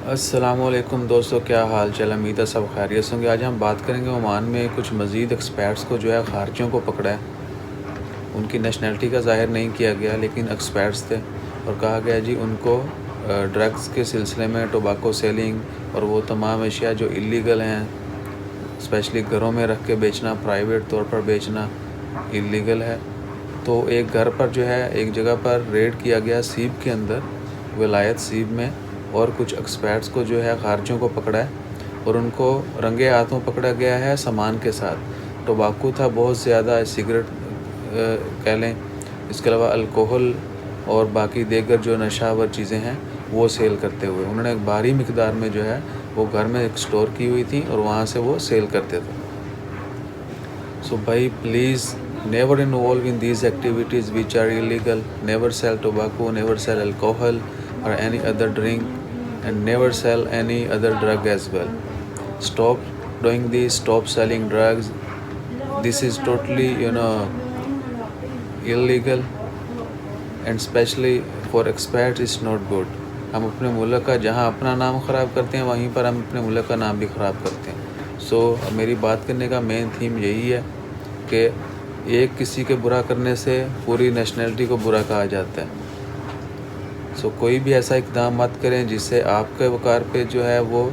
السلام علیکم دوستو، کیا حال چال؟ امید ہے سب خیریت سے ہوں گے۔ آج ہم بات کریں گے عمان میں کچھ مزید ایکسپیرٹس کو جو ہے خارجیوں کو پکڑا ہے۔ ان کی نیشنلٹی کا ظاہر نہیں کیا گیا لیکن ایکسپیرٹس تھے، اور کہا گیا جی ان کو ڈرگز کے سلسلے میں ٹوباکو سیلنگ اور وہ تمام اشیاء جو اللیگل ہیں، اسپیشلی گھروں میں رکھ کے بیچنا، پرائیویٹ طور پر بیچنا اللیگل ہے۔ تو ایک گھر پر جو ہے ایک جگہ پر ریڈ کیا گیا سیب کے اندر، ولایت سیب میں، اور کچھ ایکسپیرٹس کو جو ہے خارجیوں کو پکڑا ہے اور ان کو رنگے ہاتھوں پکڑا گیا ہے سامان کے ساتھ۔ ٹوباکو تھا بہت زیادہ، سگریٹ کہہ لیں، اس کے علاوہ الکوہل اور باقی دیگر جو نشہ آور چیزیں ہیں وہ سیل کرتے ہوئے انہوں نے ایک بھاری مقدار میں جو ہے وہ گھر میں ایک اسٹور کی ہوئی تھی اور وہاں سے وہ سیل کرتے تھے۔ سو بھائی please never involve in these activities which are illegal. Never sell tobacco, never sell alcohol or any other drink, and never sell any other drug as well. Stop doing this, stop selling drugs. This is totally illegal, and especially for expats it's not good. ہم اپنے ملک کا جہاں اپنا نام خراب کرتے ہیں وہیں پر ہم اپنے ملک کا نام بھی خراب کرتے ہیں۔ سو میری بات کرنے کا مین تھیم یہی ہے کہ ایک کسی کے برا کرنے سے پوری نیشنلٹی کو برا کہا جاتا ہے۔ سو کوئی بھی ایسا اقدام مت کریں جس سے آپ کے وقار پہ جو ہے وہ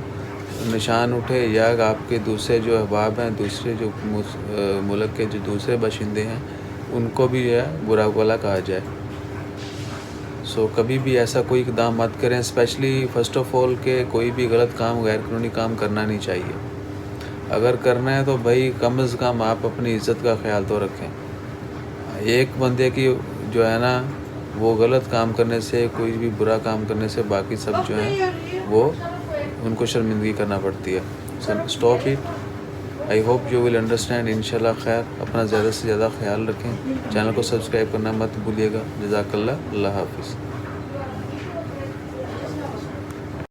نشان اٹھے، یا آپ کے دوسرے جو احباب ہیں، دوسرے جو ملک کے جو دوسرے باشندے ہیں ان کو بھی جو ہے برا بھلا کہا جائے۔ سو کبھی بھی ایسا کوئی اقدام مت کریں، اسپیشلی فرسٹ آف آل کہ کوئی بھی غلط کام، غیر قانونی کام کرنا نہیں چاہیے۔ اگر کرنا ہے تو بھائی کم از کم آپ اپنی عزت کا خیال تو رکھیں۔ ایک بندے کی جو ہے نا وہ غلط کام کرنے سے، کوئی بھی برا کام کرنے سے باقی سب جو ہیں وہ ان کو شرمندگی کرنا پڑتی ہے۔ سو stop it, I hope you will understand. انشاءاللہ خیر، اپنا زیادہ سے زیادہ خیال رکھیں، چینل کو سبسکرائب کرنا مت بھولیے گا۔ جزاک اللہ، اللہ حافظ۔